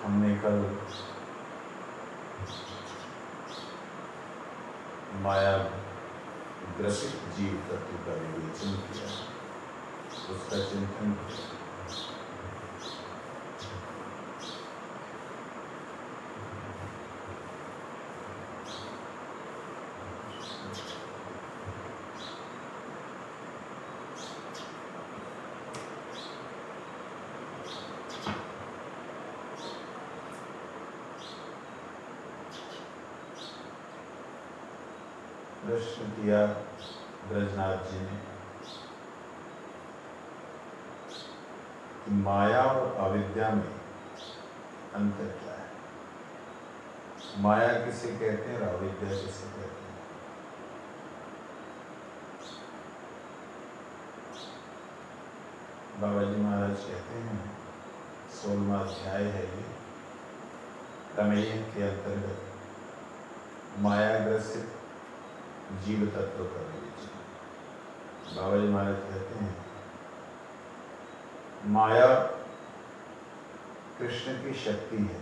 हमने कल माया ग्रसित जीव तत्व का विवेचन किया, उसका चिंतन किया। प्रश्न किया ब्रजनाथ जी ने कि माया और अविद्या में अंतर क्या है। माया किसे कहते हैं और अविद्या किसे कहते हैं। बाबा जी महाराज कहते हैं 16वां अध्याय है ये, प्रमेय के अंतर्गत मायाग्रसित जीव तत्व का विवेचन। बाबा जी महाराज कहते हैं माया कृष्ण की शक्ति है।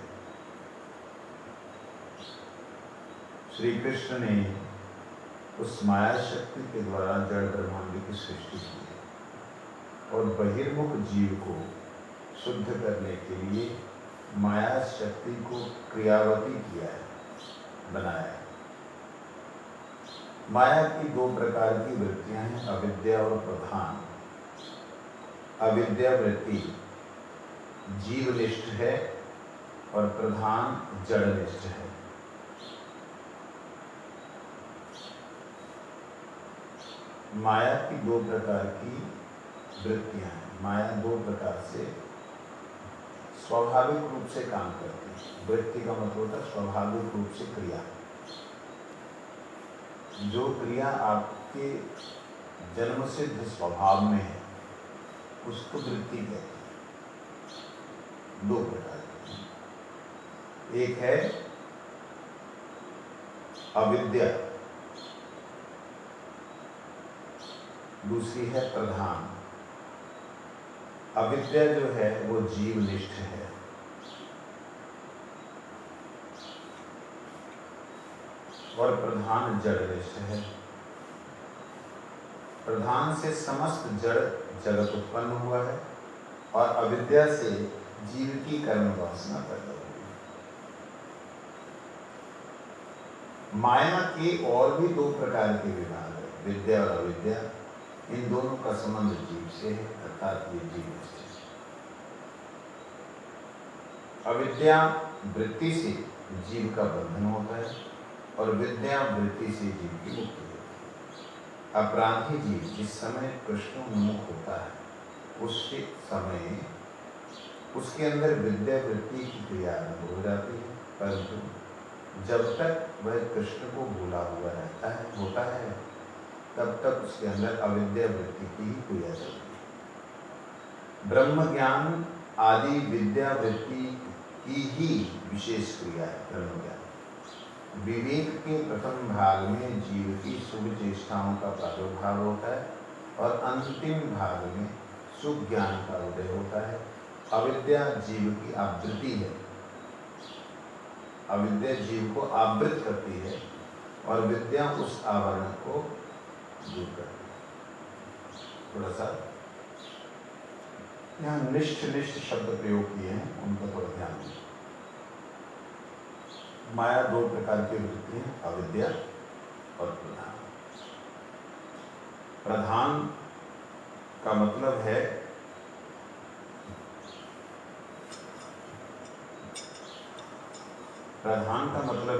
श्री कृष्ण ने उस माया शक्ति के द्वारा जड़ ब्रह्मांड की सृष्टि की है और बहिर्मुख जीव को शुद्ध करने के लिए माया शक्ति को क्रियावती किया है, बनाया है। माया की दो प्रकार की वृत्तियां हैं, अविद्या और प्रधान। अविद्या वृत्ति जीवनिष्ठ है और प्रधान जड़निष्ठ है। माया की दो प्रकार की वृत्तियां हैं। माया दो प्रकार से स्वाभाविक रूप से काम करती है। वृत्ति का मतलब होता है स्वाभाविक रूप से क्रिया। जो क्रिया आपके जन्म सिद्ध स्वभाव में है उसको वृत्ति कहते हैं। दो प्रकार की, एक है अविद्या, दूसरी है प्रधान। अविद्या जो है वो जीवनिष्ठ है और प्रधान जड़निष्ठ है। प्रधान से समस्त जड़ जगत उत्पन्न हुआ है और अविद्या से जीव की कर्म वासना पैदा हुई है। माया के और भी दो प्रकार के विभाग है, विद्या और अविद्या। इन दोनों का संबंध जीव से है, अर्थात ये जीवनिष्ठ है। अविद्या वृत्ति से जीव का बंधन होता है और विद्या वृत्ति से जीव की मुक्ति होती है। अपराधी जीव जिस समय कृष्ण उन्मुख होता है उसके समय उसके अंदर विद्या वृत्ति की क्रिया आरंभ हो जाती है, परंतु जब तक वह कृष्ण को भूला हुआ रहता है होता है तब तक उसके अंदर अविद्या वृत्ति की ही क्रिया चलती है। ब्रह्म ज्ञान आदि विद्या वृत्ति की ही विशेष क्रिया है ब्रह्म ज्ञान। विवेक के प्रथम भाग में जीव की शुभ चेष्टाओं का प्रादुर्भाव होता है और अंतिम भाग में शुभ ज्ञान का उदय होता है। अविद्या जीव की आवृत्ति है। अविद्या जीव को आवृत करती है और विद्या उस आवरण को दूर करती है। थोड़ा सा यहाँ निष्ठ निष्ठ शब्द प्रयोग किए हैं, उनका थोड़ा ध्यान दें। माया दो प्रकार की वृत्ति है, अविद्या और प्रधान। प्रधान का मतलब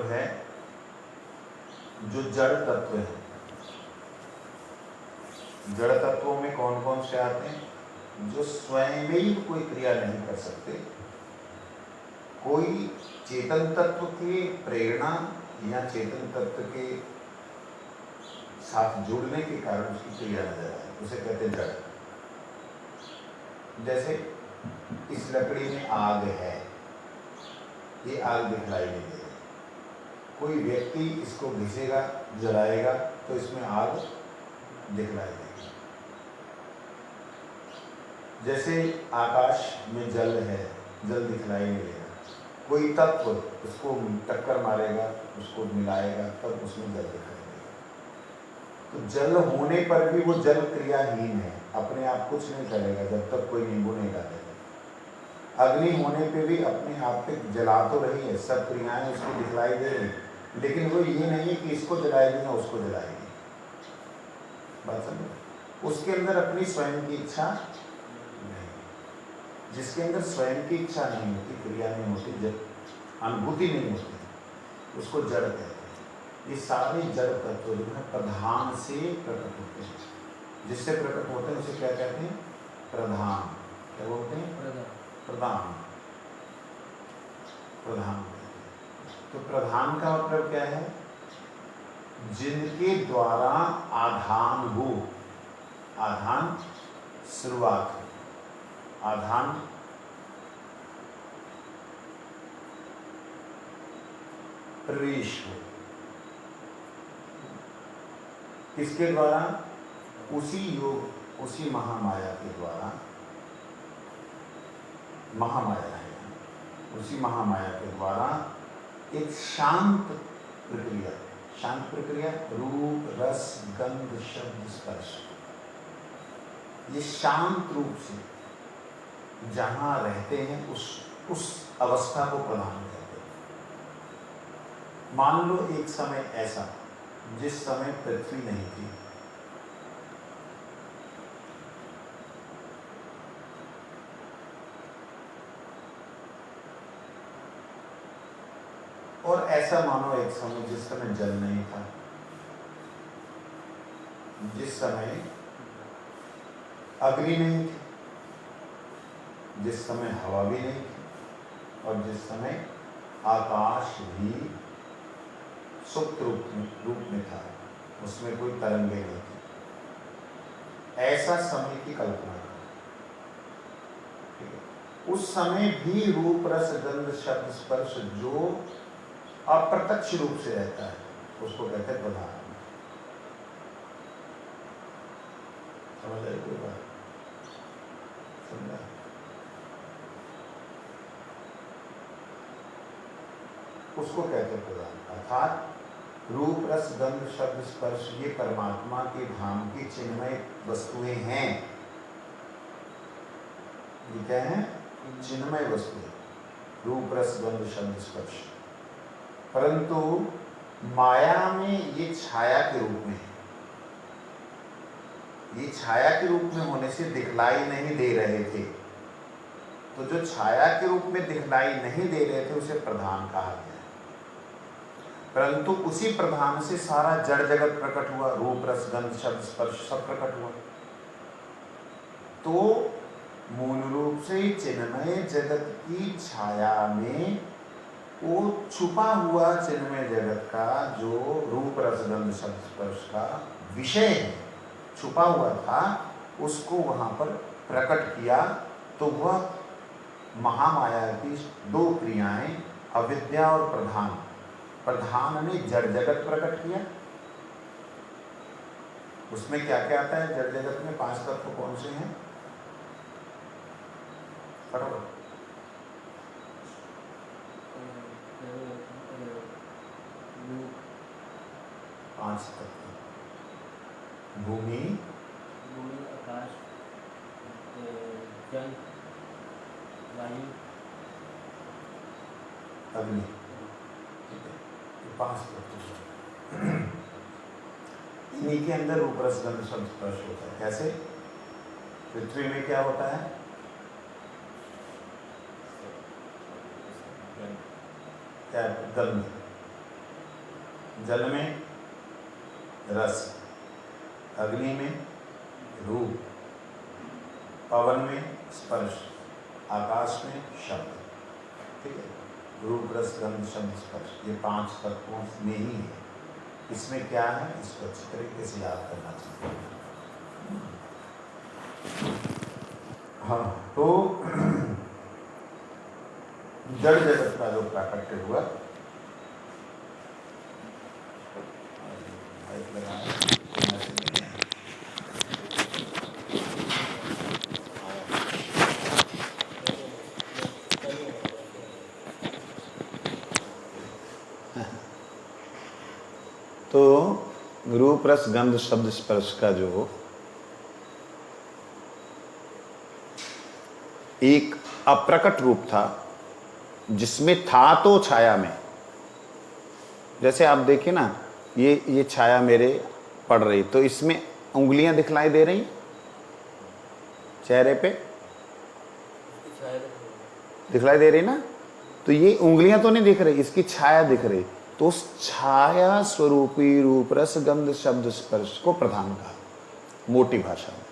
है जो जड़ तत्व है। जड़ तत्वों में कौन कौन से आते हैं? जो स्वयं ही कोई क्रिया नहीं कर सकते, कोई चेतन तत्व की प्रेरणा या चेतन तत्व के साथ जुड़ने के कारण उसकी क्रिया नजर आए, उसे कहते हैं जड़। जैसे इस लकड़ी में आग है, ये आग दिखलाई नहीं दे रही, कोई व्यक्ति इसको घिसेगा जलाएगा तो इसमें आग दिखलाई देगी। जैसे आकाश में जल है, जल दिखलाई नहीं देगा, कोई तत्व उसको टक्कर मारेगा, उसको मिलाएगा, तब उसमें जल दिखाई देगा। तो जल होने पर भी वो जल क्रियाहीन है, अपने आप कुछ नहीं करेगा जब तक कोई नींबू नहीं डालेगा। अग्नि होने पे भी अपने आप पे जला तो रही है, सब क्रियाएं उसको दिखलाई दे रही, लेकिन वो ये नहीं है कि इसको जलाएगी या उसको जलाएगी। बात समझ? उसके अंदर अपनी स्वयं की इच्छा नहीं। जिसके अंदर स्वयं की इच्छा नहीं होती, क्रिया नहीं होती, जब अनुभूति नहीं होती, उसको जड़ कहते हैं। ये सारे जड़ तत्व जो है प्रधान से प्रकट होते हैं। जिससे प्रकट होते हैं उसे क्या कहते हैं? प्रधान। क्या बोलते हैं? प्रधान। प्रधान। तो प्रधान का मतलब क्या है? जिनके द्वारा आधान हो। आधान शुरुआत, आधान प्रवेश हो। किसके द्वारा? उसी योग, उसी महामाया के द्वारा। महामाया है, उसी महामाया के द्वारा एक शांत प्रक्रिया। शांत प्रक्रिया रूप, रस, गंध, शब्द, स्पर्श, ये शांत रूप से जहां रहते हैं उस अवस्था को प्रधान कहते हैं। मान लो एक समय ऐसा जिस समय पृथ्वी नहीं थी, और ऐसा मानो एक समय जिस समय जल नहीं था, जिस समय अग्नि नहीं थी, जिस समय हवा भी नहीं थी, और जिस समय आकाश भी सुप्त रूप में था, उसमें कोई तरंगे नहीं थी। ऐसा समय की कल्पना करो। उस समय भी रूप, रस, गंध, शब्द, स्पर्श जो अप्रत्यक्ष रूप से रहता है उसको कहते हैं प्रधान। समझ आई कोई बात? समझा? उसको कहते हैं प्रधान। अर्थात रूप, रस, गंध, शब्द, स्पर्श ये परमात्मा के धाम की चिन्मय वस्तुएं हैं। ये क्या है? चिन्मय वस्तुएं, रूप, रस, गंध, शब्द, स्पर्श। परंतु माया में ये छाया के रूप में, ये छाया के रूप में होने से दिखलाई नहीं दे रहे थे। तो जो छाया के रूप में दिखलाई नहीं दे रहे थे उसे प्रधान कहा गया। परंतु उसी प्रधान से सारा जड़ जगत प्रकट हुआ, रूप, रस, गंध, शब्द, स्पर्श सब प्रकट हुआ। तो मूल रूप से चिन्मय जगत की छाया में वो छुपा हुआ चिन्मय जगत का जो रूप, रस, गंध, शब्द, स्पर्श का विषय है, छुपा हुआ था, उसको वहां पर प्रकट किया। तो वह महामाया की दो क्रियाएं, अविद्या और प्रधान। प्रधान ने जड़ जगत प्रकट किया। उसमें क्या क्या आता है? जड़ जगत में 5 तत्व कौन से हैं? बराबर 5 तत्व। भूमि, आकाश, जल, वायु, अग्नि। ठीक है, ये 5 तत्व। इन्हीं के अंदर रूप, रस, गंध, शब्द, स्पर्श होता है। कैसे? पृथ्वी में क्या होता है? क्या? गंध। जल में रस, अग्नि में रूप, पवन में स्पर्श, आकाश में शब्द। ठीक है, रूप, रस, गंध, शब्द, स्पर्श ये 5 तत्वों में ही है। इसमें क्या है? इसको अच्छी तरीके से याद करना चाहिए। हाँ, तो जड़ जगत का जो प्राकट्य हुआ, तो रूप रस गंध शब्द स्पर्श का जो एक अप्रकट रूप था, जिसमें था तो छाया में, जैसे आप देखिए ना, ये छाया मेरे पड़ रही, तो इसमें उंगलियां दिखलाई दे रही चेहरे पे, दिखलाई दे रही ना, तो ये उंगलियां तो नहीं दिख रही, इसकी छाया दिख रही। तो उस छाया स्वरूपी रूप रस गंध शब्द स्पर्श को प्रधान कहा मोटी भाषा में।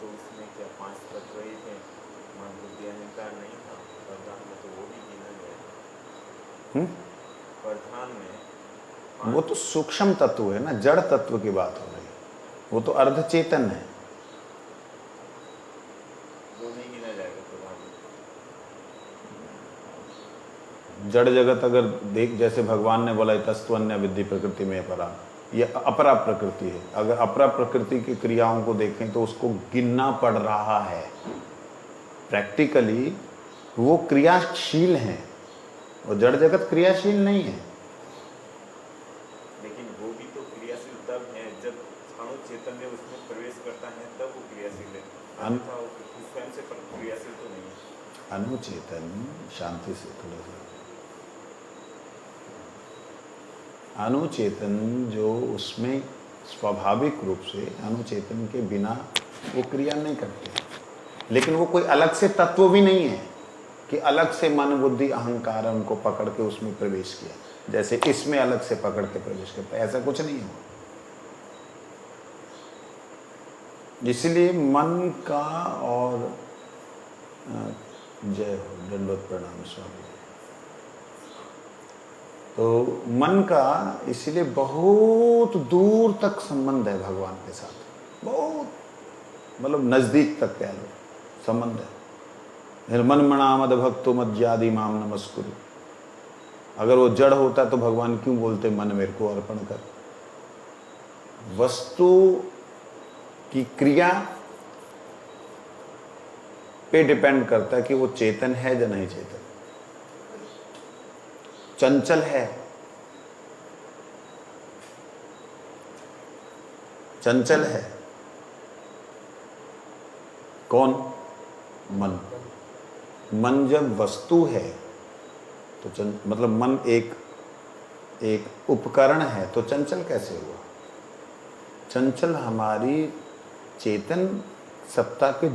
तो उसमें क्या 5 तत्व ही थे, मन बुद्धि अहंकार नहीं था प्रधान में, तो वो भी गिना जाएगा प्रधान में। वो तो सूक्ष्म तत्व है ना, जड़ तत्व की बात हो रही है, वो तो अर्ध चेतन है, वो नहीं गिना जाएगा प्रधान में। जड़ जगत अगर देख, जैसे भगवान ने बोला तस्तु अन्य विद्धि प्रकृति में अपरा, ये अपरा प्रकृति है, अगर अपरा प्रकृति की क्रियाओं को देखें तो उसको गिनना पड़ रहा है, प्रैक्टिकली वो क्रियाशील है और जड़ जगत क्रियाशील नहीं है। लेकिन वो भी तो क्रियाशील तब है जब अणु चैतन्य उसमें प्रवेश करता है, तब वो क्रियाशील है, अन्यथा वो स्वयं से क्रियाशील तो नहीं है। अनुचेतन, शांति से थोड़ा सा, अनुचेतन जो उसमें स्वाभाविक रूप से अनुचेतन के बिना वो क्रिया नहीं करते, लेकिन वो कोई अलग से तत्व भी नहीं है कि अलग से मन बुद्धि अहंकार उनको पकड़ के उसमें प्रवेश किया, जैसे इसमें अलग से पकड़ के प्रवेश करता है, ऐसा कुछ नहीं है। इसलिए मन का और जय हो, दंडवत प्रणाम स्वामी। तो मन का इसलिए बहुत दूर तक संबंध है भगवान के साथ, बहुत मतलब नजदीक तक कह लो संबंध है। निर्मन मणामद भक्तो मज्जादि माम नमस्कुरु, अगर वो जड़ होता तो भगवान क्यों बोलते मन मेरे को अर्पण कर। वस्तु की क्रिया पे डिपेंड करता है कि वो चेतन है या नहीं चेतन, चंचल है, चंचल है कौन? मन। मन जब वस्तु है तो मतलब मन एक उपकरण है, तो चंचल कैसे हुआ? चंचल हमारी चेतन सत्ता के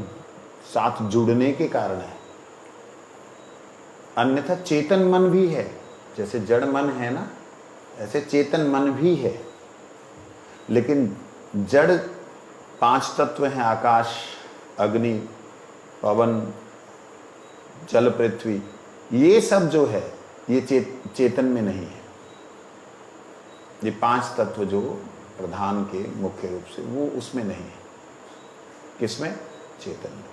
साथ जुड़ने के कारण है, अन्यथा चेतन मन भी है, जैसे जड़ मन है ना, ऐसे चेतन मन भी है। लेकिन जड़ 5 तत्व हैं, आकाश अग्नि पवन जल पृथ्वी, ये सब जो है ये चेतन में नहीं है। ये 5 तत्व जो प्रधान के मुख्य रूप से, वो उसमें नहीं है। किसमें? चेतन में।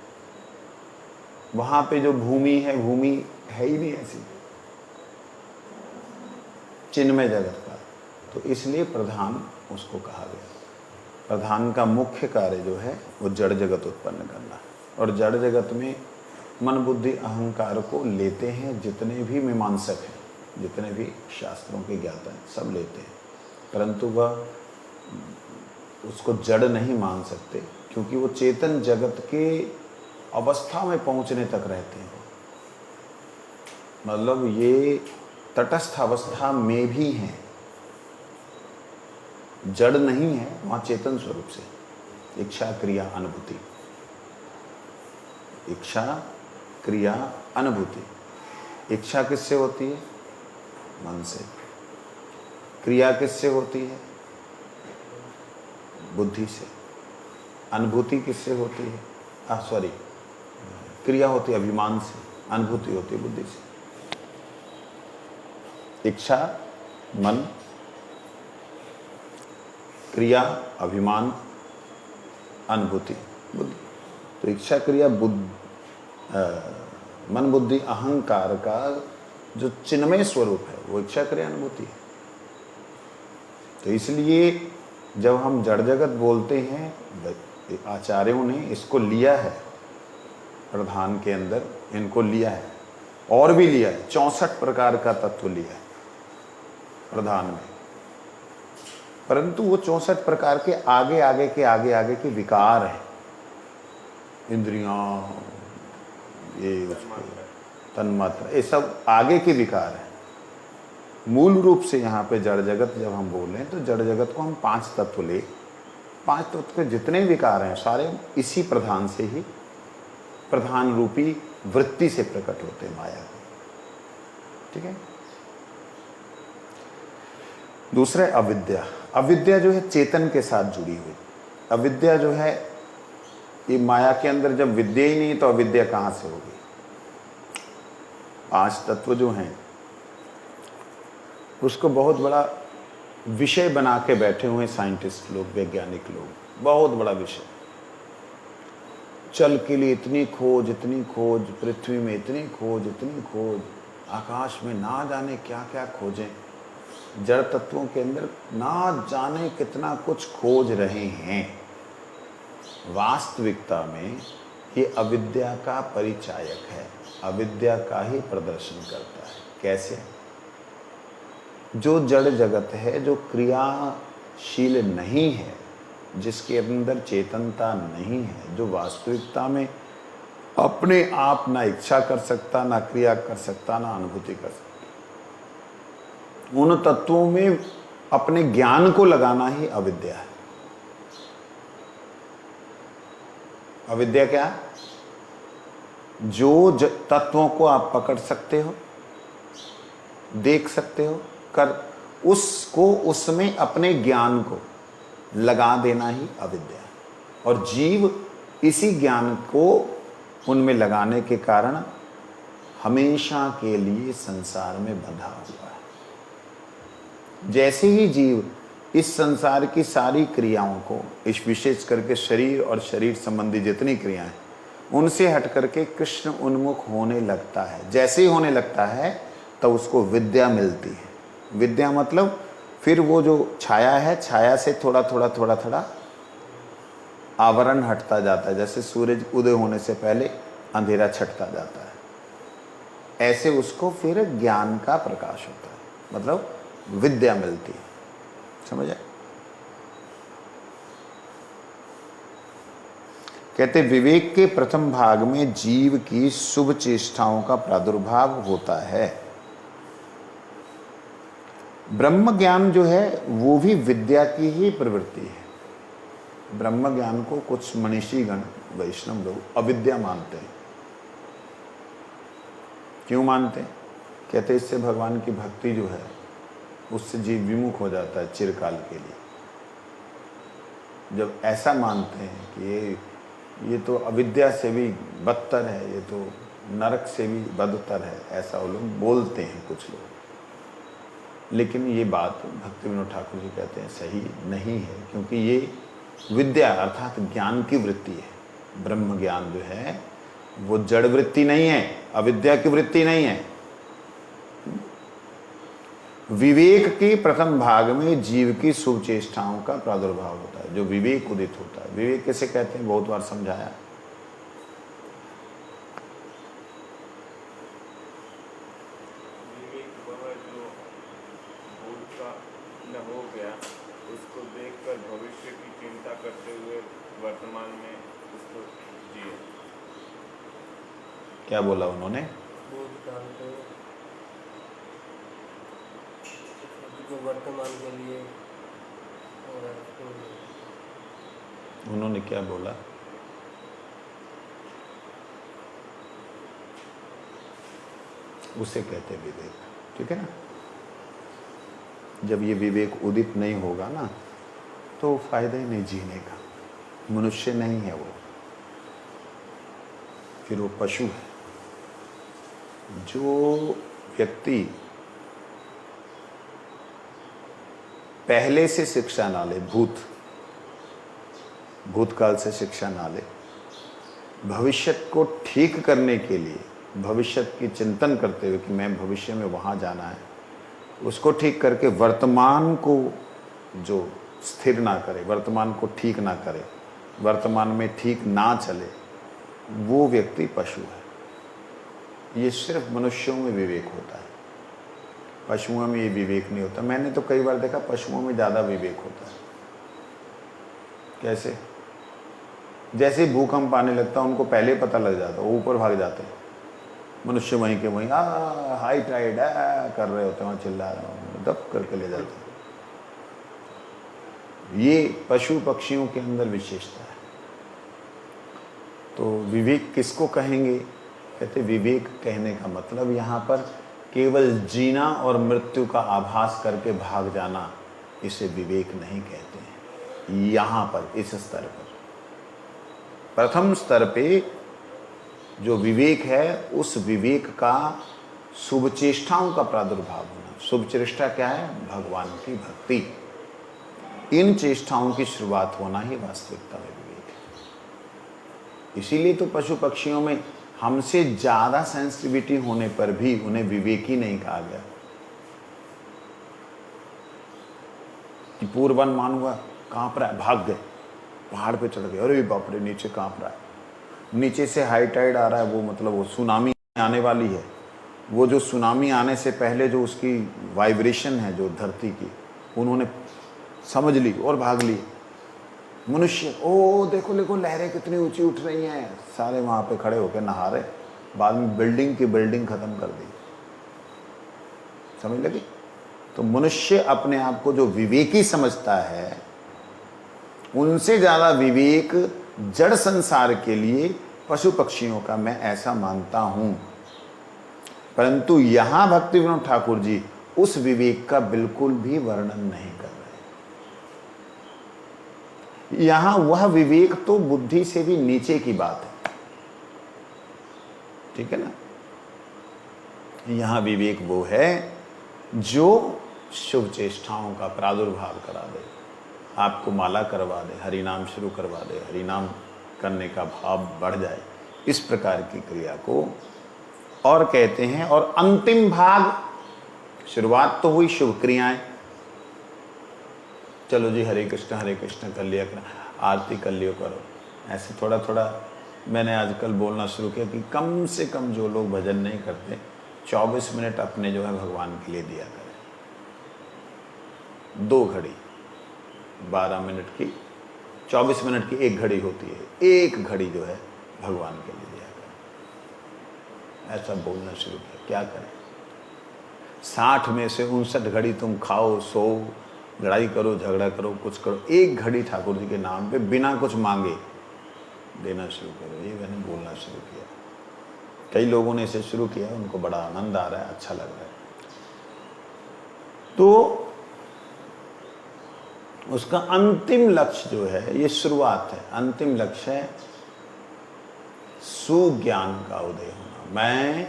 वहां पे जो भूमि है, भूमि है ही नहीं ऐसी, चिन्मय जगत का, तो इसलिए प्रधान उसको कहा गया। प्रधान का मुख्य कार्य जो है वो जड़ जगत उत्पन्न करना है, और जड़ जगत में मन बुद्धि अहंकार को लेते हैं जितने भी मीमांसक हैं, जितने भी शास्त्रों के ज्ञाता हैं, सब लेते हैं, परंतु वह उसको जड़ नहीं मान सकते, क्योंकि वो चेतन जगत के अवस्था में पहुंचने तक रहते हैं। मतलब ये तटस्थ अवस्था में भी हैं, जड़ नहीं है, वहां चेतन स्वरूप से। इच्छा क्रिया अनुभूति, इच्छा क्रिया अनुभूति। इच्छा किससे होती है? मन से। क्रिया किससे होती है? बुद्धि से। अनुभूति किससे होती है? क्रिया होती है अभिमान से, अनुभूति होती है बुद्धि से। इच्छा मन, क्रिया अभिमान, अनुभूति बुद्धि। तो इच्छा क्रिया मन बुद्धि अहंकार का जो चिन्मय स्वरूप है वो इच्छा क्रिया अनुभूति है। तो इसलिए जब हम जड़ जगत बोलते हैं, आचार्यों ने इसको लिया है प्रधान के अंदर, इनको लिया है और भी लिया है, 64 प्रकार का तत्व लिया है प्रधान में। परंतु वो 64 प्रकार के आगे आगे के विकार हैं। इंद्रियां, ये उसके तन्मात्रा, ये सब आगे के विकार हैं। मूल रूप से यहाँ पे जड़ जगत जब हम बोलें तो जड़ जगत को हम 5 तत्व ले, 5 तत्व के जितने विकार हैं सारे इसी प्रधान से ही, प्रधान रूपी वृत्ति से प्रकट होते हैं, माया के। ठीक है। दूसरा अविद्या। अविद्या जो है चेतन के साथ जुड़ी हुई। अविद्या जो है ये माया के अंदर जब विद्या ही नहीं तो अविद्या कहाँ से होगी। 5 तत्व जो हैं उसको बहुत बड़ा विषय बना के बैठे हुए साइंटिस्ट लोग, वैज्ञानिक लोग, बहुत बड़ा विषय। जल के लिए इतनी खोज, पृथ्वी में इतनी खोज, आकाश में ना जाने क्या क्या खोजें, जड़ तत्वों के अंदर ना जाने कितना कुछ खोज रहे हैं। वास्तविकता में ये अविद्या का परिचायक है, अविद्या का ही प्रदर्शन करता है। कैसे? जो जड़ जगत है, जो क्रियाशील नहीं है, जिसके अंदर चेतनता नहीं है, जो वास्तविकता में अपने आप ना इच्छा कर सकता, ना क्रिया कर सकता, ना अनुभूति कर सकता, उन तत्वों में अपने ज्ञान को लगाना ही अविद्या है। अविद्या क्या? जो तत्वों को आप पकड़ सकते हो, देख सकते हो, कर उसको, उसमें अपने ज्ञान को लगा देना ही अविद्या है। और जीव इसी ज्ञान को उनमें लगाने के कारण हमेशा के लिए संसार में बंधा हुआ है। जैसे ही जीव इस संसार की सारी क्रियाओं को, इस विशेष करके शरीर और शरीर संबंधी जितनी क्रियाएं, उनसे हट करके कृष्ण उन्मुख होने लगता है, जैसे ही होने लगता है तब उसको विद्या मिलती है। विद्या मतलब फिर वो जो छाया है, छाया से थोड़ा थोड़ा आवरण हटता जाता है। जैसे सूरज उदय होने से पहले अंधेरा छटता जाता है, ऐसे उसको फिर ज्ञान का प्रकाश होता है, मतलब विद्या मिलती है। समझ आए? कहते विवेक के प्रथम भाग में जीव की शुभ चेष्टाओं का प्रादुर्भाव होता है। ब्रह्म ज्ञान जो है वो भी विद्या की ही प्रवृत्ति है। ब्रह्म ज्ञान को कुछ मनीषीगण, वैष्णव लोग अविद्या मानते हैं। क्यों मानते हैं? कहते इससे भगवान की भक्ति जो है उससे जीव विमुख हो जाता है चिरकाल के लिए। जब ऐसा मानते हैं कि ये तो अविद्या से भी बदतर है, ये तो नरक से भी बदतर है, ऐसा वो लोग बोलते हैं कुछ लोग। लेकिन ये बात भक्ति विनोद ठाकुर जी कहते हैं सही नहीं है, क्योंकि ये विद्या अर्थात ज्ञान की वृत्ति है। ब्रह्म ज्ञान जो है वो जड़ वृत्ति नहीं है, अविद्या की वृत्ति नहीं है। विवेक के प्रथम भाग में जीव की शुभ चेष्टाओं का प्रादुर्भाव होता है, जो विवेक उदित होता है। विवेक कैसे कहते हैं, बहुत बार समझाया। विवेक वह जो भूल का न हो गया उसको देखकर भविष्य की चिंता करते हुए वर्तमान में उसको जिए। क्या बोला उन्होंने? भूतकाल को जो वर्तमान के लिए हो रहा है उसको। उन्होंने क्या बोला? उसे कहते हैं विवेक। ठीक है ना? जब ये विवेक उदित नहीं होगा ना तो फायदा ही नहीं जीने का। मनुष्य नहीं है वो, फिर वो पशु है। जो व्यक्ति पहले से शिक्षा ना ले, भूतकाल से शिक्षा ना ले, भविष्य को ठीक करने के लिए, भविष्य की चिंतन करते हुए कि मैं भविष्य में वहाँ जाना है, उसको ठीक करके वर्तमान को जो स्थिर ना करे, वर्तमान को ठीक ना करे, वर्तमान में ठीक ना चले, वो व्यक्ति पशु है। ये सिर्फ मनुष्यों में विवेक होता है। पशुओं में ये विवेक नहीं होता। मैंने तो कई बार देखा पशुओं में ज़्यादा विवेक होता है। कैसे? जैसे ही भूकंप आने लगता उनको पहले पता लग जाता, वो ऊपर भाग जाते हैं। मनुष्य वहीं के वहीं हाई टाइड कर रहे होते हैं, वहाँ चिल्ला रहे हो, दब करके ले जाते हैं। ये पशु पक्षियों के अंदर विशेषता है। तो विवेक किसको कहेंगे? कहते विवेक कहने का मतलब यहाँ पर केवल जीना और मृत्यु का आभास करके भाग जाना, इसे विवेक नहीं कहते हैं। यहाँ पर इस स्तर पर, प्रथम स्तर पे जो विवेक है, उस विवेक का शुभ चेष्टाओं का प्रादुर्भाव होना। शुभ चेष्टा क्या है? भगवान की भक्ति। इन चेष्टाओं की शुरुआत होना ही वास्तविकता में विवेक है। इसीलिए तो पशु पक्षियों में हमसे ज्यादा सेंसिटिविटी होने पर भी उन्हें विवेकी नहीं कहा गया। कि पूर्वन मान हुआ, कांप रहा है, भाग गए, पहाड़ पे चढ़ गए, अरे बाप रे नीचे कांप रहा है, नीचे से हाई टाइड आ रहा है, वो मतलब वो सुनामी आने वाली है। वो जो सुनामी आने से पहले जो उसकी वाइब्रेशन है जो धरती की, उन्होंने समझ ली और भाग ली। मनुष्य ओ देखो देखो लहरें कितनी ऊंची उठ रही हैं, सारे वहां पे खड़े होकर नहा रहे, बाद में बिल्डिंग की बिल्डिंग खत्म कर दी। समझ लगी? तो मनुष्य अपने आप को जो विवेकी समझता है, उनसे ज्यादा विवेक जड़ संसार के लिए पशु पक्षियों का मैं ऐसा मानता हूं। परंतु यहां भक्ति विनोद ठाकुर जी उस विवेक का बिल्कुल भी वर्णन नहीं कर रहे। यहां वह विवेक तो बुद्धि से भी नीचे की बात है, ठीक है ना। यहां विवेक वो है जो शुभ चेष्टाओं का प्रादुर्भाव करा दे, आपको माला करवा दे, हरि नाम शुरू करवा दे, हरि नाम करने का भाव बढ़ जाए, इस प्रकार की क्रिया को और कहते हैं। और अंतिम भाग, शुरुआत तो हुई शुभ क्रियाएं, चलो जी हरे कृष्ण कर लिया करो, आरती कर लियो करो, ऐसे थोड़ा थोड़ा। मैंने आजकल बोलना शुरू किया कि कम से कम जो लोग भजन नहीं करते 24 मिनट अपने जो है भगवान के लिए दिया करें। 2 घड़ी 12 मिनट की, 24 मिनट की 1 घड़ी होती है, 1 घड़ी जो है भगवान के लिए दिया करें। ऐसा बोलना शुरू किया। क्या करें? 60 में से 59 घड़ी तुम खाओ, सो, लड़ाई करो, झगड़ा करो, कुछ करो, 1 घड़ी ठाकुर जी के नाम पे बिना कुछ मांगे देना शुरू करो। ये मैंने बोलना शुरू किया। कई लोगों ने इसे शुरू किया, उनको बड़ा आनंद आ रहा है, अच्छा लग रहा है। तो उसका अंतिम लक्ष्य जो है, ये शुरुआत है, अंतिम लक्ष्य है सुज्ञान का उदय होना। मैं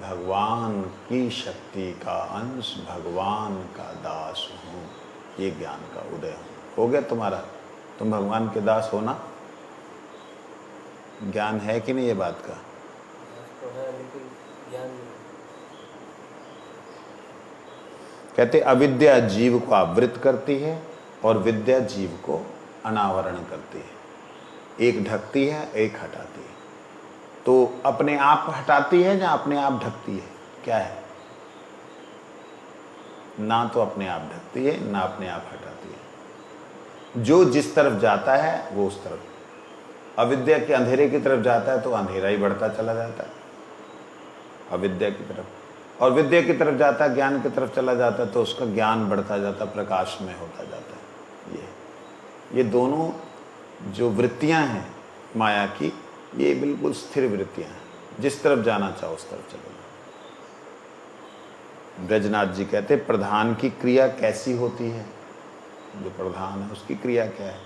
भगवान की शक्ति का अंश, भगवान का दास हूं, ये ज्ञान का उदय हो गया तुम्हारा। तुम भगवान के दास हो ना? ज्ञान है कि नहीं ये बात का? तो है, लेकिन ज्ञान कहते अविद्या जीव को आवृत करती है और विद्या जीव को अनावरण करती है। एक ढकती है, एक हटाती है। तो अपने आप हटाती है या अपने आप ढकती है? क्या है? ना तो अपने आप ढकती है, ना अपने आप हटाती है। जो जिस तरफ जाता है वो उस तरफ, अविद्या के अंधेरे की तरफ जाता है तो अंधेरा ही बढ़ता चला जाता है अविद्या की तरफ, और विद्या की तरफ जाता है, ज्ञान की तरफ चला जाता है तो उसका ज्ञान बढ़ता जाता, प्रकाश में होता जाता है। ये दोनों जो वृत्तियां हैं माया की, ये बिल्कुल स्थिर वृत्तियां हैं, जिस तरफ जाना चाहो उस तरफ चले जाओ। ब्रजनाथ जी कहते प्रधान की क्रिया कैसी होती है? जो प्रधान है उसकी क्रिया क्या है?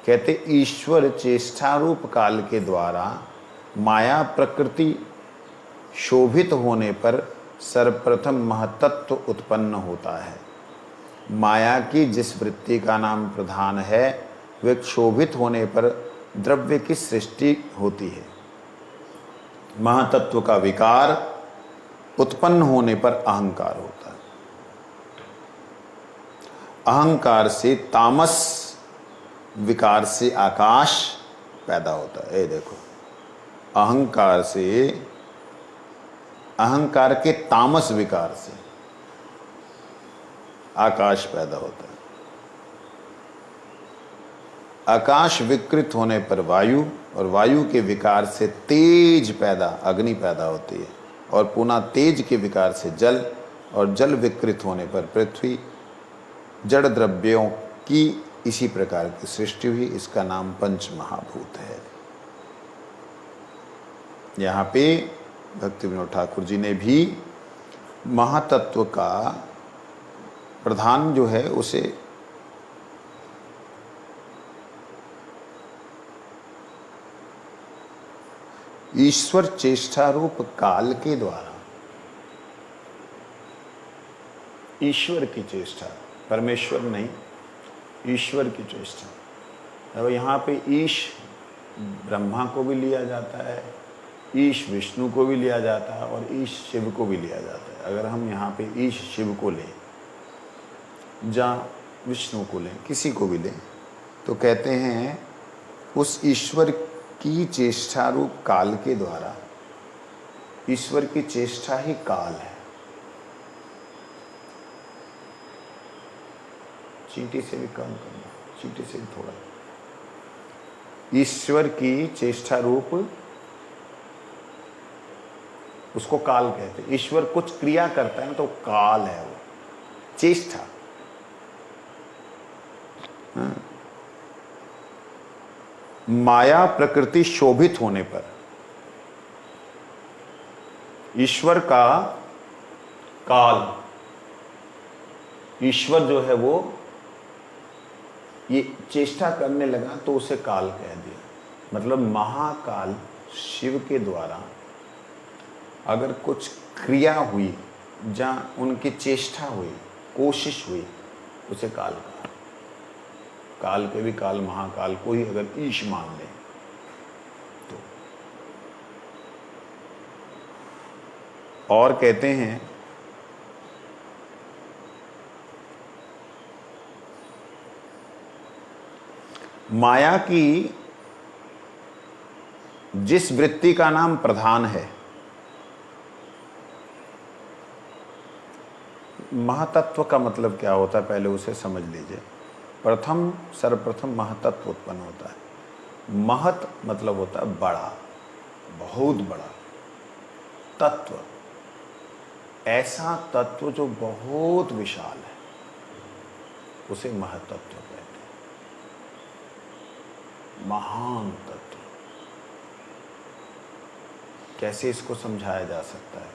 कहते ईश्वर चेष्टारूप काल के द्वारा माया प्रकृति शोभित होने पर सर्वप्रथम महतत्व उत्पन्न होता है। माया की जिस वृत्ति का नाम प्रधान है, वे क्षोभित होने पर द्रव्य की सृष्टि होती है। महतत्व का विकार उत्पन्न होने पर अहंकार होता है। अहंकार से तामस, विकार से आकाश पैदा होता है। ये देखो, अहंकार से, अहंकार के तामस विकार से आकाश पैदा होता है। आकाश विकृत होने पर वायु, और वायु के विकार से तेज पैदा, अग्नि पैदा होती है, और पुनः तेज के विकार से जल, और जल विकृत होने पर पृथ्वी। जड़ द्रव्यों की इसी प्रकार की सृष्टि हुई। इसका नाम पंच महाभूत है। यहाँ पे भक्ति विनोद ठाकुर जी ने भी महातत्व का प्रधान जो है उसे ईश्वर चेष्टा रूप काल के द्वारा, ईश्वर की चेष्टा, परमेश्वर नहीं, ईश्वर की चेष्टा। अब यहाँ पे ईश ब्रह्मा को भी लिया जाता है, ईश विष्णु को भी लिया जाता है, और ईश शिव को भी लिया जाता है। अगर हम यहाँ पे ईश शिव को लें, जहाँ विष्णु को लें, किसी को भी लें, तो कहते हैं उस ईश्वर की चेष्टा रूप काल के द्वारा, ईश्वर की चेष्टा ही काल है। चींटी से भी कम करना, चींटी से भी थोड़ा। ईश्वर की चेष्टा रूप, उसको काल कहते हैं। ईश्वर कुछ क्रिया करता है ना तो काल है वो, चेष्टा। हाँ। माया प्रकृति शोभित होने पर ईश्वर का काल, ईश्वर जो है वो ये चेष्टा करने लगा तो उसे काल कह दिया। मतलब महाकाल शिव के द्वारा अगर कुछ क्रिया हुई, जहां उनकी चेष्टा हुई, कोशिश हुई, उसे काल कहा। काल के भी काल, महाकाल को ही अगर ईश मान लें तो। और कहते हैं माया की जिस वृत्ति का नाम प्रधान है, महातत्व का मतलब क्या होता है पहले उसे समझ लीजिए। प्रथम सर्वप्रथम महातत्व उत्पन्न होता है। महत मतलब होता है बड़ा, बहुत बड़ा तत्व, ऐसा तत्व जो बहुत विशाल है, उसे महतत्व कहते हैं। महान तत्व। कैसे इसको समझाया जा सकता है?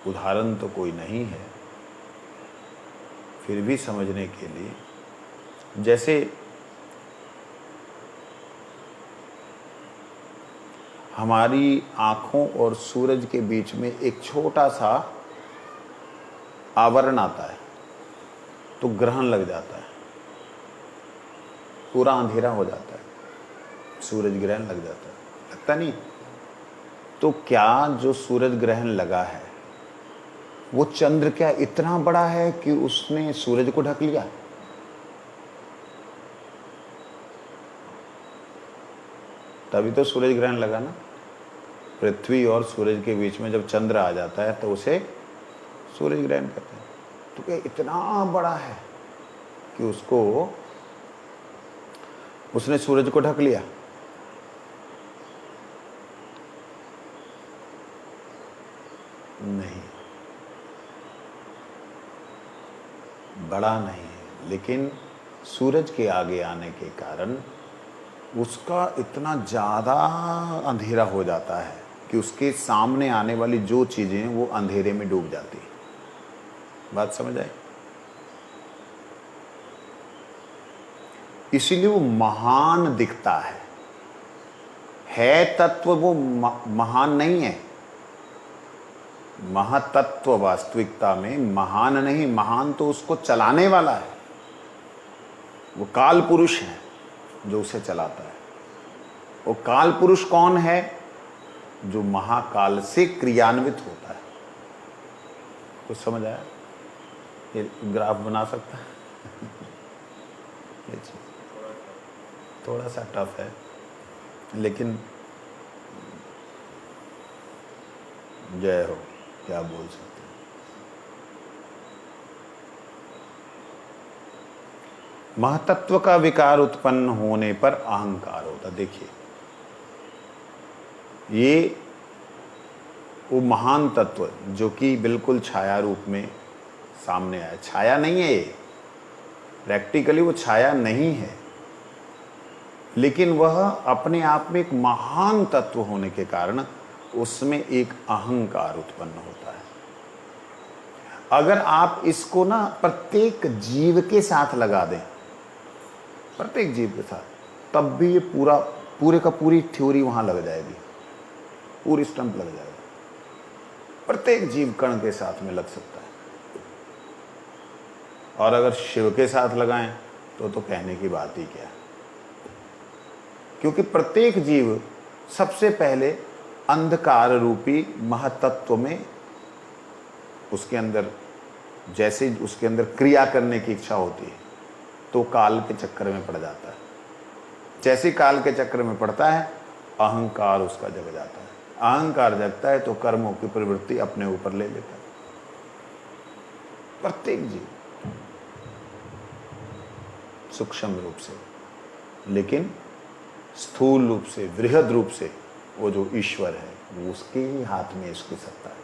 उदाहरण तो कोई नहीं है, फिर भी समझने के लिए, जैसे हमारी आँखों और सूरज के बीच में एक छोटा सा आवरण आता है तो ग्रहण लग जाता है, पूरा अंधेरा हो जाता है, सूरज ग्रहण लग जाता है, लगता नहीं? तो क्या जो सूरज ग्रहण लगा है वो चंद्र क्या इतना बड़ा है कि उसने सूरज को ढक लिया? तभी तो सूरज ग्रहण लगा ना। पृथ्वी और सूरज के बीच में जब चंद्र आ जाता है तो उसे सूरज ग्रहण कहते हैं। तो क्या इतना बड़ा है कि उसने सूरज को ढक लिया? नहीं, बड़ा नहीं है, लेकिन सूरज के आगे आने के कारण उसका इतना ज़्यादा अंधेरा हो जाता है कि उसके सामने आने वाली जो चीज़ें हैं वो अंधेरे में डूब जाती है। बात समझ आई? इसीलिए वो महान दिखता है तत्व वो महान नहीं है। महातत्व वास्तविकता में महान नहीं, महान तो उसको चलाने वाला है, वो काल पुरुष है जो उसे चलाता है। वो काल पुरुष कौन है? जो महाकाल से क्रियान्वित होता है। कुछ समझ आया? ये ग्राफ बना सकता है? ये चीज थोड़ा सा टफ है, लेकिन जय हो, क्या बोल सकते हैं। महतत्व का विकार उत्पन्न होने पर अहंकार होता। देखिए, ये वो महान तत्व जो कि बिल्कुल छाया रूप में सामने आया, छाया नहीं है ये, प्रैक्टिकली वो छाया नहीं है, लेकिन वह अपने आप में एक महान तत्व होने के कारण उसमें एक अहंकार उत्पन्न होता है। अगर आप इसको ना प्रत्येक जीव के साथ लगा दें, प्रत्येक जीव के साथ, तब भी ये पूरे का पूरी थ्योरी वहां लग जाएगी, पूरी स्टंप लग जाएगी। प्रत्येक जीव कण के साथ में लग सकता है। और अगर शिव के साथ लगाएं तो कहने की बात ही क्या है, क्योंकि प्रत्येक जीव सबसे पहले अंधकार रूपी महतत्व में, उसके अंदर जैसे उसके अंदर क्रिया करने की इच्छा होती है तो काल के चक्कर में पड़ जाता है। जैसे काल के चक्र में पड़ता है, अहंकार उसका जग जाता है। अहंकार जगता है तो कर्मों की प्रवृत्ति अपने ऊपर ले लेता है प्रत्येक जीव, सूक्ष्म रूप से, लेकिन स्थूल रूप से, वृहद रूप से वो जो ईश्वर है वो उसके ही हाथ में इसकी सत्ता है।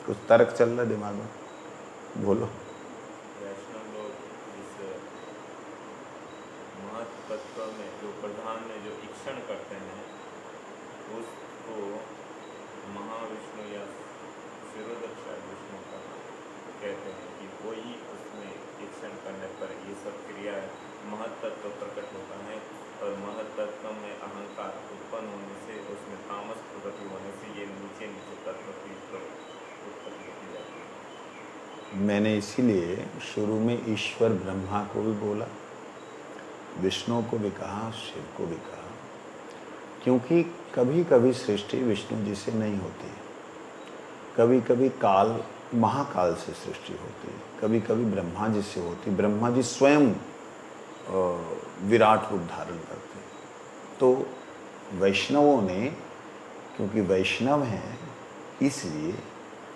कुछ तर्क चल रहा है दिमाग में, बोलो। वैष्णव लोग इस महत्व में जो प्रधान में जो ईक्षण करते हैं उसको महाविष्णु या शिरोदक्षा विष्णु का कहते हैं कि वही उसमें ईक्षण करने पर ये सब क्रिया महत्त्व प्रकट होता है, और महत्त्व में अहंकार उत्पन्न होने से, उसमें तामस प्रवृत्ति होने से ये नीचे तत्व की उत्पत्ति की जाती है। मैंने इसीलिए शुरू में ईश्वर ब्रह्मा को भी बोला, विष्णु को भी कहा, शिव को भी कहा, क्योंकि कभी कभी सृष्टि विष्णु जी से नहीं होती, कभी कभी काल महाकाल से सृष्टि होती है, कभी कभी ब्रह्मा जी से होती। ब्रह्मा जी स्वयं विराट रूप धारण करते। तो वैष्णवों ने, क्योंकि वैष्णव हैं, इसलिए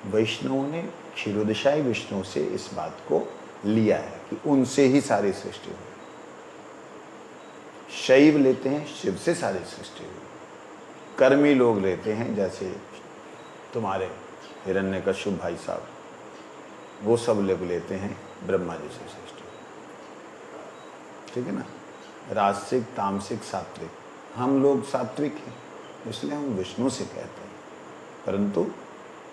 वैष्णवों ने क्षीरोदशाई विष्णु से इस बात को लिया है कि उनसे ही सारी सृष्टि हुई। शैव लेते हैं शिव से सारी सृष्टि हुई। कर्मी लोग लेते हैं जैसे तुम्हारे हिरण्यकश्यप भाई साहब, वो सब लोग लेते हैं ब्रह्मा जी से सृष्टि। ठीक है ना, राजसिक, तामसिक, सात्विक। हम लोग सात्विक हैं इसलिए हम विष्णु से कहते हैं, परंतु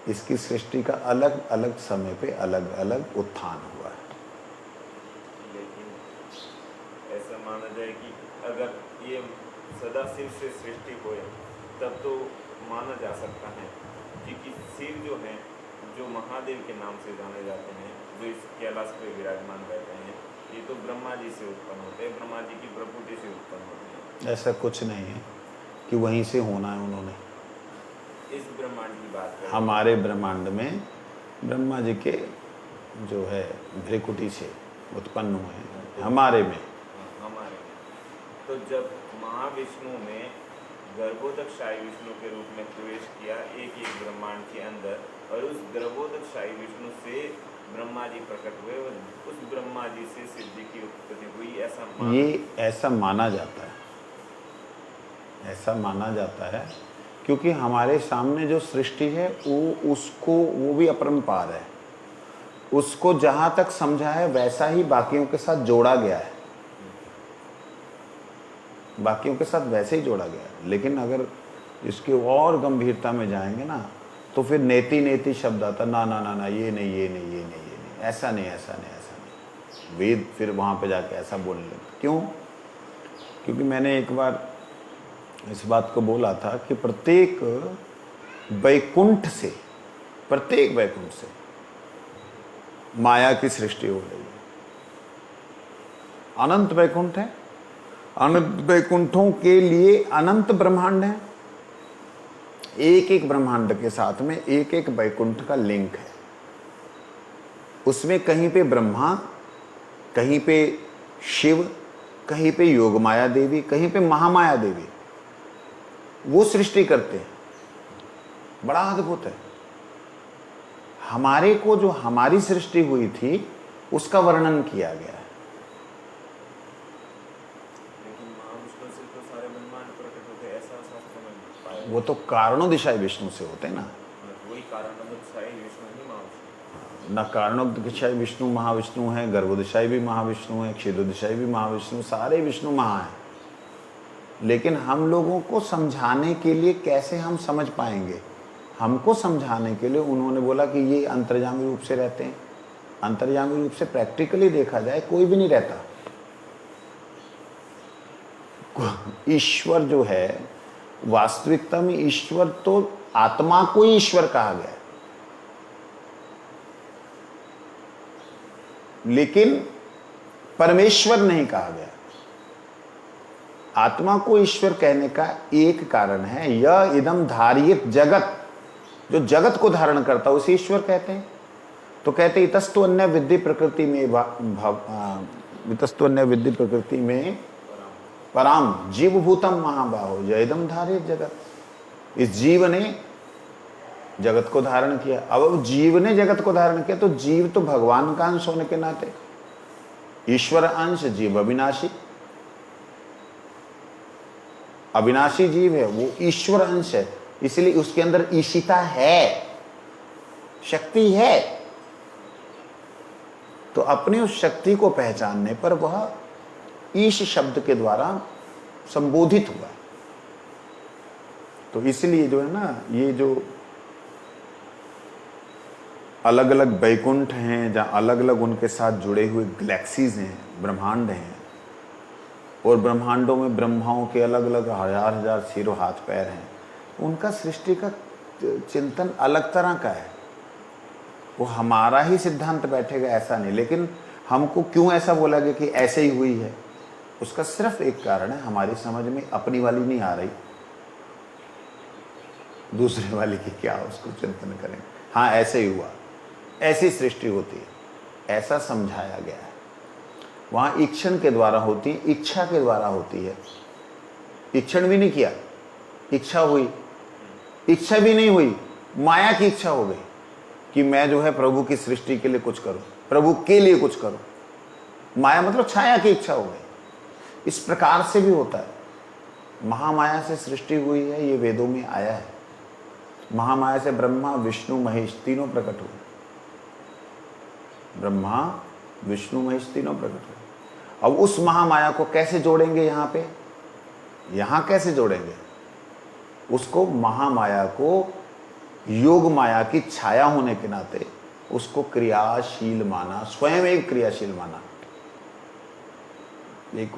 इसकी सृष्टि का अलग अलग समय पे अलग अलग उत्थान हुआ है। लेकिन ऐसा माना जाए कि अगर ये सदाशिव से सृष्टि होए तब तो माना जा सकता है, क्योंकि शिव जो हैं, जो महादेव के नाम से जाने जाते हैं, जो इस कैलाश पे विराजमान रहते हैं, ये तो ब्रह्मा जी से उत्पन्न होते हैं, ब्रह्मा जी की प्रकृति से उत्पन्न होते हैं। ऐसा कुछ नहीं है कि वहीं से होना है उन्होंने। इस ब्रह्मांड की बात करें, हमारे ब्रह्मांड में ब्रह्मा जी के जो है भ्रिकुटी से उत्पन्न हुए हैं, हमारे में। हमारे में तो जब महाविष्णु ने गर्भोदक शाही विष्णु के रूप में प्रवेश किया एक एक ब्रह्मांड के अंदर, और उस गर्भोदक शाही विष्णु से ब्रह्मा जी प्रकट हुए, और उस ब्रह्मा जी से सिद्धि की उत्पत्ति हुई, ऐसा माना जाता है, ऐसा माना जाता है, क्योंकि हमारे सामने जो सृष्टि है वो भी अपरंपार है। उसको जहां तक समझा है वैसा ही बाकियों के साथ जोड़ा गया है, बाकियों के साथ वैसे ही जोड़ा गया है। लेकिन अगर इसके और गंभीरता में जाएंगे ना तो फिर नेति नेति शब्द आता, ना ना ना ना, ये नहीं, ये नहीं, ये नहीं, ये नहीं, ऐसा नहीं, ऐसा नहीं, ऐसा नहीं। वेद फिर वहाँ पे जाके ऐसा बोलने लगते। क्यों? क्योंकि मैंने एक बार इस बात को बोला था कि प्रत्येक वैकुंठ से माया की सृष्टि हो रही है। अनंत वैकुंठ है, अनंत वैकुंठों के लिए अनंत ब्रह्मांड है। एक एक ब्रह्मांड के साथ में एक एक वैकुंठ का लिंक है। उसमें कहीं पे ब्रह्मा, कहीं पे शिव, कहीं पे योगमाया देवी, कहीं पे महामाया देवी, वो सृष्टि करते हैं। बड़ा अद्भुत है। हमारे को जो हमारी सृष्टि हुई थी उसका वर्णन किया गया है। वो तो कारणोदशाई विष्णु से होते हैं ना। वही कारणोदशाई विष्णु ही महाविष्णु। न कारणोदशाई विष्णु महाविष्णु है, गर्भोदशाई भी महाविष्णु है, क्षीरोदशाई भी महाविष्णु, सारे विष्णु महा हैं। लेकिन हम लोगों को समझाने के लिए कैसे हम समझ पाएंगे, हमको समझाने के लिए उन्होंने बोला कि ये अंतर्यामी रूप से रहते हैं। अंतर्यामी रूप से प्रैक्टिकली देखा जाए कोई भी नहीं रहता। ईश्वर जो है, वास्तविकता में ईश्वर तो आत्मा को ही ईश्वर कहा गया है, लेकिन परमेश्वर नहीं कहा गया। आत्मा को ईश्वर कहने का एक कारण है, यह इदम धारित जगत, जो जगत को धारण करता है उसे ईश्वर कहते हैं। तो कहते इतस्तु अन्य विद्धि प्रकृति में इतस्तु अन्य विद्धि प्रकृति में पराम जीवभूतम महाबाहो यदम धारित जगत। इस जीव ने जगत को धारण किया। अब जीव ने जगत को धारण किया तो जीव तो भगवान का अंश होने के नाते ईश्वर अंश, जीव अविनाशी, अविनाशी जीव है, वो ईश्वर अंश है, इसलिए उसके अंदर ईशिता है, शक्ति है। तो अपनी उस शक्ति को पहचानने पर वह ईश शब्द के द्वारा संबोधित हुआ। तो इसलिए जो है ना, ये जो अलग अलग वैकुंठ हैं, जहाँ अलग अलग उनके साथ जुड़े हुए गैलेक्सीज हैं, ब्रह्मांड हैं, और ब्रह्मांडों में ब्रह्माओं के अलग अलग हजार हजार सिरों हाथ पैर हैं, उनका सृष्टि का चिंतन अलग तरह का है। वो हमारा ही सिद्धांत बैठेगा ऐसा नहीं, लेकिन हमको क्यों ऐसा बोला गया कि ऐसे ही हुई है, उसका सिर्फ एक कारण है, हमारी समझ में अपनी वाली नहीं आ रही, दूसरे वाली की क्या उसको चिंतन करें। हाँ ऐसे ही हुआ, ऐसी सृष्टि होती है, ऐसा समझाया गया है। वहाँ ईक्षण के द्वारा होती है, इच्छा के द्वारा होती है। ईक्षण भी नहीं किया, इच्छा हुई, इच्छा भी नहीं हुई, माया की इच्छा हो गई कि मैं जो है प्रभु की सृष्टि के लिए कुछ करूं, प्रभु के लिए कुछ करूं। माया मतलब छाया की इच्छा हो गई। इस प्रकार से भी होता है। महामाया से सृष्टि हुई है, ये वेदों में आया है। महामाया से ब्रह्मा विष्णु महेश तीनों प्रकट हुए। ब्रह्मा विष्णु महेश तीनों प्रकट हुए। अब उस महामाया को कैसे जोड़ेंगे यहाँ पे, यहाँ कैसे जोड़ेंगे उसको? महामाया को योग माया की छाया होने के नाते उसको क्रियाशील माना, स्वयं एक क्रियाशील माना। एक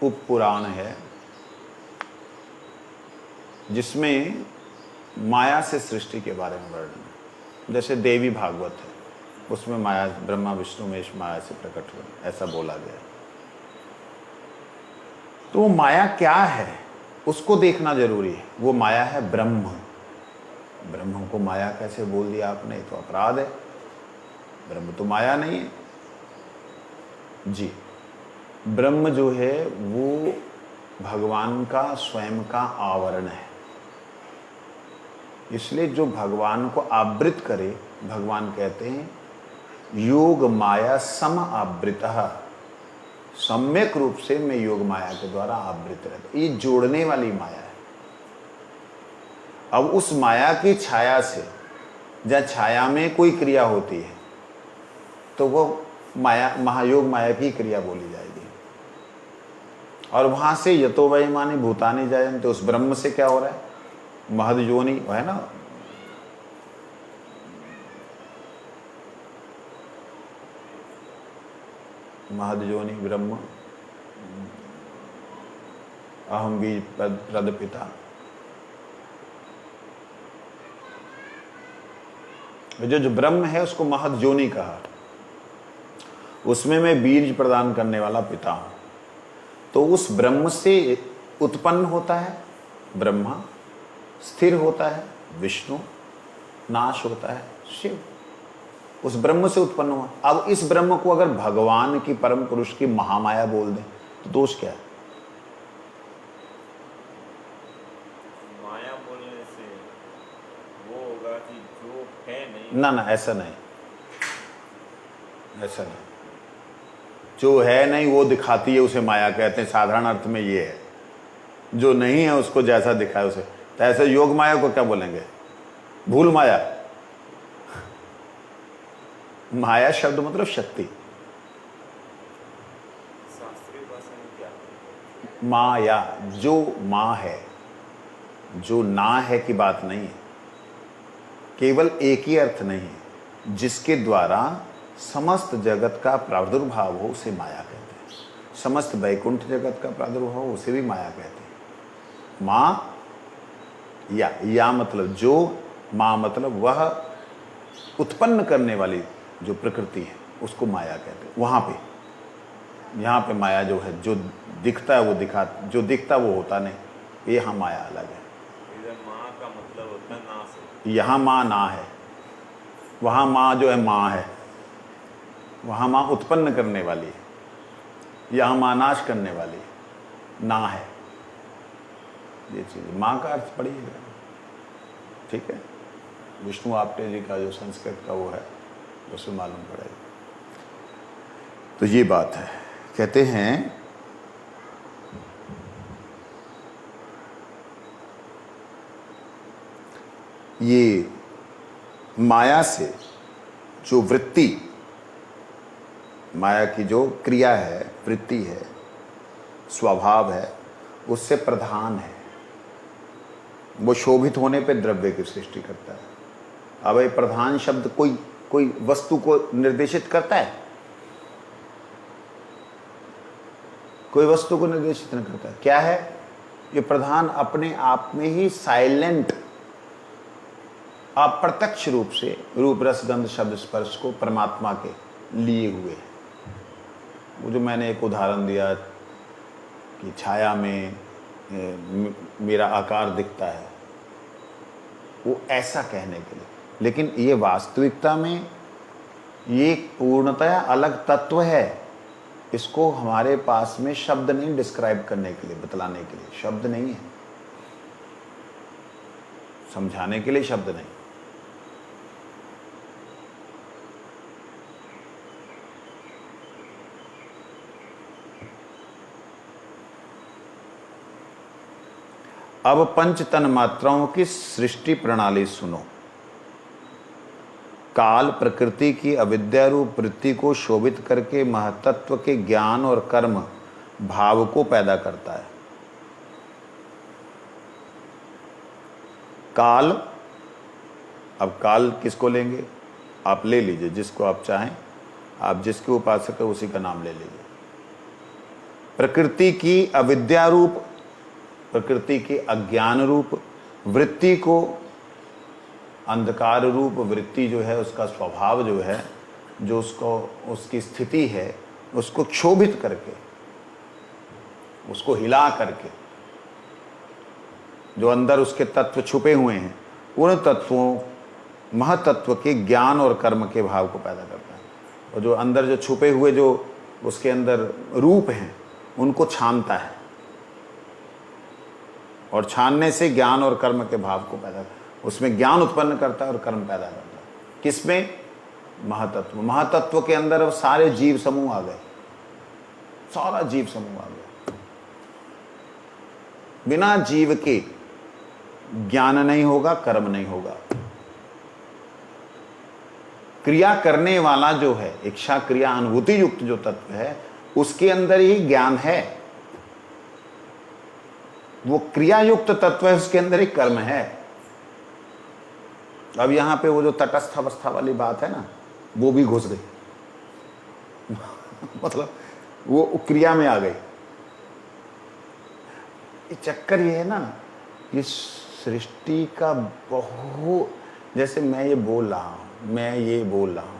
उपपुराण है जिसमें माया से सृष्टि के बारे में वर्णन है। जैसे देवी भागवत है, उसमें माया, ब्रह्मा विष्णु महेश माया से प्रकट हुए, ऐसा बोला गया। तो वो माया क्या है उसको देखना जरूरी है। वो माया है ब्रह्म। ब्रह्म को माया कैसे बोल दिया आपने, तो अपराध है। ब्रह्म तो माया नहीं है जी। ब्रह्म जो है वो भगवान का स्वयं का आवरण है। इसलिए जो भगवान को आवृत करे, भगवान कहते हैं योग माया सम आवृतः, सम्यक रूप से मैं योग माया के द्वारा आवृत रहता। ये जोड़ने वाली माया है। अब उस माया की छाया से, जहाँ छाया में कोई क्रिया होती है तो वो माया, महायोग माया की क्रिया बोली जाएगी। और वहां से यतो वयमानि भूतानि जायन्ते, उस ब्रह्म से क्या हो रहा है, महद योनि है ना, महद योनि ब्रह्म, अहम बीज प्रद पिता। जो ब्रह्म है उसको महद योनि कहा। उसमें मैं बीज प्रदान करने वाला पिता हूं। तो उस ब्रह्म से उत्पन्न होता है ब्रह्मा, स्थिर होता है विष्णु, नाश होता है शिव। उस ब्रह्म से उत्पन्न हुआ। अब इस ब्रह्म को अगर भगवान की, परम पुरुष की महामाया बोल दें तो दोष क्या है? माया बोलने से वो होगा कि जो है नहीं। ना ऐसा नहीं, ऐसा नहीं। जो है नहीं वो दिखाती है, उसे माया कहते हैं। साधारण अर्थ में ये है। जो नहीं है उसको जैसा दिखाए उसे। तो ऐसे योग माया को क्या बोलेंगे? भूल माया। माया शब्द मतलब शक्ति। शास्त्रीय भाषा में क्या है? माया, जो माँ है, जो ना है की बात नहीं है, केवल एक ही अर्थ नहीं है, जिसके द्वारा समस्त जगत का प्रादुर्भाव हो उसे माया कहते हैं। समस्त वैकुंठ जगत का प्रादुर्भाव हो उसे भी माया कहते हैं। माँ या मतलब जो, माँ मतलब वह उत्पन्न करने वाली जो प्रकृति है उसको माया कहते हैं। वहाँ पे, यहाँ पे माया जो है, जो दिखता है वो दिखा, जो दिखता वो होता नहीं, ये यहाँ माया अलग है। इधर माँ का मतलब होता है ना से। यहाँ माँ ना है, वहाँ माँ जो है माँ है। वहाँ माँ उत्पन्न करने वाली है, यहाँ माँ नाश करने वाली है, ना है। ये चीज़ माँ का अर्थ पढ़िएगा, ठीक है। विष्णु आप्टे जी का जो संस्कृत का वो है उसमें मालूम पड़ेगा। तो ये बात है। कहते हैं ये माया से जो वृत्ति, माया की जो क्रिया है, वृत्ति है, स्वभाव है, उससे प्रधान है। वो शोभित होने पे द्रव्य की सृष्टि करता है। अब ये प्रधान शब्द कोई वस्तु को निर्देशित करता है? कोई वस्तु को निर्देशित नहीं करता। क्या है ये प्रधान? अपने आप में ही साइलेंट, अप्रत्यक्ष रूप से रूप रस गंध शब्द स्पर्श को परमात्मा के लिए हुए। वो जो मैंने एक उदाहरण दिया कि छाया में मेरा आकार दिखता है, वो ऐसा कहने के लिए, लेकिन ये वास्तविकता में ये पूर्णतया अलग तत्व है। इसको हमारे पास में शब्द नहीं डिस्क्राइब करने के लिए, बतलाने के लिए शब्द नहीं है, समझाने के लिए शब्द नहीं। अब पंच तन मात्राओं की सृष्टि प्रणाली सुनो। काल प्रकृति की अविद्या रूप वृत्ति को शोभित करके महतत्व के ज्ञान और कर्म भाव को पैदा करता है। काल, अब काल किसको लेंगे? आप ले लीजिए जिसको आप चाहें, आप जिसके उपासक है उसी का नाम ले लीजिए। प्रकृति की अविद्या रूप, प्रकृति के अज्ञान रूप वृत्ति को, अंधकार रूप वृत्ति जो है उसका स्वभाव जो है, जो उसको उसकी स्थिति है, उसको क्षोभित करके, उसको हिला करके, जो अंदर उसके तत्व छुपे हुए हैं, उन तत्वों महतत्व के ज्ञान और कर्म के भाव को पैदा करता है। और जो अंदर जो छुपे हुए जो उसके अंदर रूप हैं उनको छानता है, और छानने से ज्ञान और कर्म के भाव को पैदा, उसमें ज्ञान उत्पन्न करता है और कर्म पैदा करता है। किसमें? महातत्व। महातत्व के अंदर अब सारे जीव समूह आ गए, सारा जीव समूह आ गया। बिना जीव के ज्ञान नहीं होगा, कर्म नहीं होगा। क्रिया करने वाला जो है, इच्छा क्रिया अनुभूति युक्त जो तत्व है, उसके अंदर ही ज्ञान है। वो क्रिया युक्त तत्व है, उसके अंदर ही कर्म है। अब यहां पे वो जो तटस्थ अवस्था वाली बात है ना, वो भी घुस गई। मतलब वो क्रिया में आ गई। ये चक्कर ये है ना, ये सृष्टि का बहुत, जैसे मैं ये बोल रहा हूं, मैं ये बोल रहा हूं,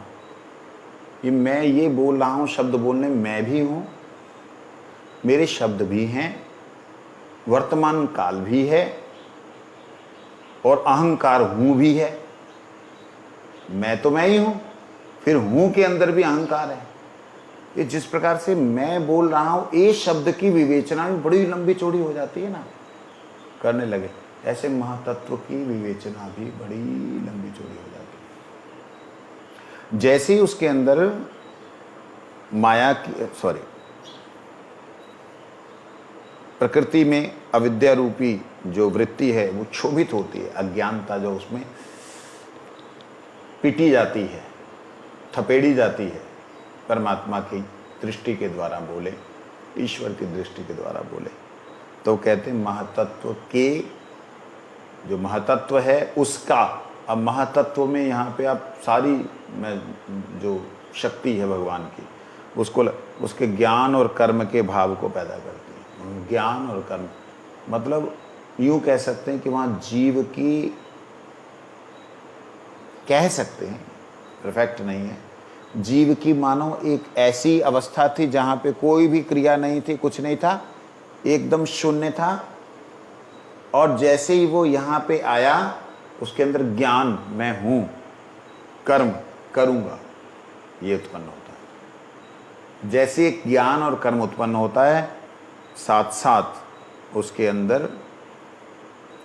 ये मैं ये बोल रहा हूं, शब्द बोलने में मैं भी हूं, मेरे शब्द भी हैं, वर्तमान काल भी है, और अहंकार हूं भी है। मैं तो मैं ही हूं, फिर हूं के अंदर भी अहंकार है। ये जिस प्रकार से मैं बोल रहा हूं, ए शब्द की विवेचना भी बड़ी लंबी चौड़ी हो जाती है ना, करने लगे, ऐसे महातत्व की विवेचना भी बड़ी लंबी चौड़ी हो जाती है। जैसे ही उसके अंदर माया की, प्रकृति में अविद्या रूपी जो वृत्ति है वो क्षोभित होती है, अज्ञानता जो उसमें पीटी जाती है, थपेड़ी जाती है, परमात्मा की दृष्टि के द्वारा बोले, ईश्वर की दृष्टि के द्वारा बोले, तो कहते हैं महातत्व के, जो महातत्व है उसका। अब महातत्व में यहाँ पे आप सारी जो शक्ति है भगवान की, उसको उसके ज्ञान और कर्म के भाव को पैदा करती है। ज्ञान और कर्म मतलब यूँ कह सकते हैं कि वहाँ जीव की, कह सकते हैं, परफेक्ट नहीं है, जीव की मानो एक ऐसी अवस्था थी जहाँ पे कोई भी क्रिया नहीं थी, कुछ नहीं था, एकदम शून्य था। और जैसे ही वो यहाँ पे आया, उसके अंदर ज्ञान, मैं हूँ, कर्म करूँगा, ये उत्पन्न होता है। जैसे एक ज्ञान और कर्म उत्पन्न होता है, साथ साथ उसके अंदर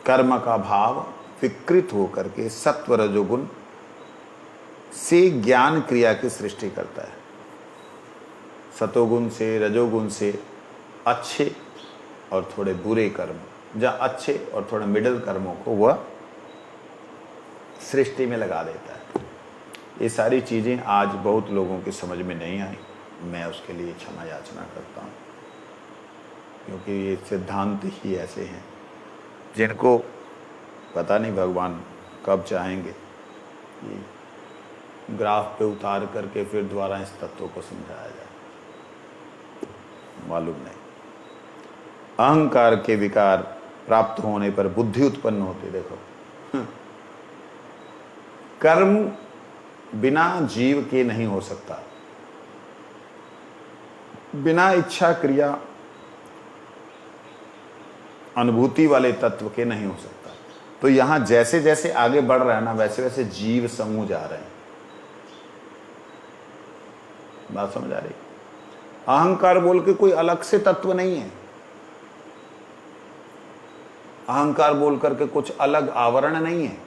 कर्म का भाव विकृत होकर के सत्व रजोगुण से ज्ञान क्रिया की सृष्टि करता है। सतोगुण से, रजोगुण से अच्छे और थोड़े बुरे कर्म, जहाँ अच्छे और थोड़े मिडिल कर्मों को वह सृष्टि में लगा देता है। ये सारी चीज़ें आज बहुत लोगों की समझ में नहीं आई, मैं उसके लिए क्षमा याचना करता हूँ, क्योंकि ये सिद्धांत ही ऐसे हैं जिनको पता नहीं भगवान कब चाहेंगे कि ग्राफ पे उतार करके फिर दोबारा इस तत्व को समझाया जाए, मालूम नहीं। अहंकार के विकार प्राप्त होने पर बुद्धि उत्पन्न होती। देखो, कर्म बिना जीव के नहीं हो सकता, बिना इच्छा क्रिया अनुभूति वाले तत्व के नहीं हो सकता। तो यहां जैसे जैसे आगे बढ़ रहा है ना, वैसे वैसे जीव समूह जा रहे हैं। बात समझ आ रही? अहंकार बोल के कोई अलग से तत्व नहीं है, अहंकार बोल करके कुछ अलग आवरण नहीं है,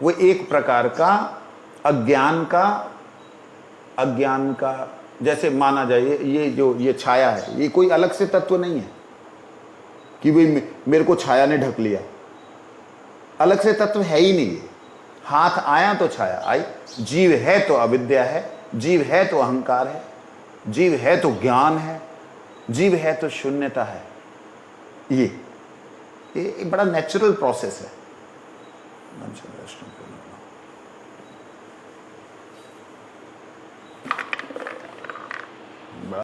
वो एक प्रकार का अज्ञान का जैसे माना जाए, ये छाया है, ये कोई अलग से तत्व नहीं है कि भाई मेरे को छाया ने ढक लिया, अलग से तत्व है ही नहीं। हाथ आया तो छाया आई, जीव है तो अविद्या है, जीव है तो अहंकार है, जीव है तो ज्ञान है, जीव है तो शून्यता है। ये बड़ा नेचुरल प्रोसेस है।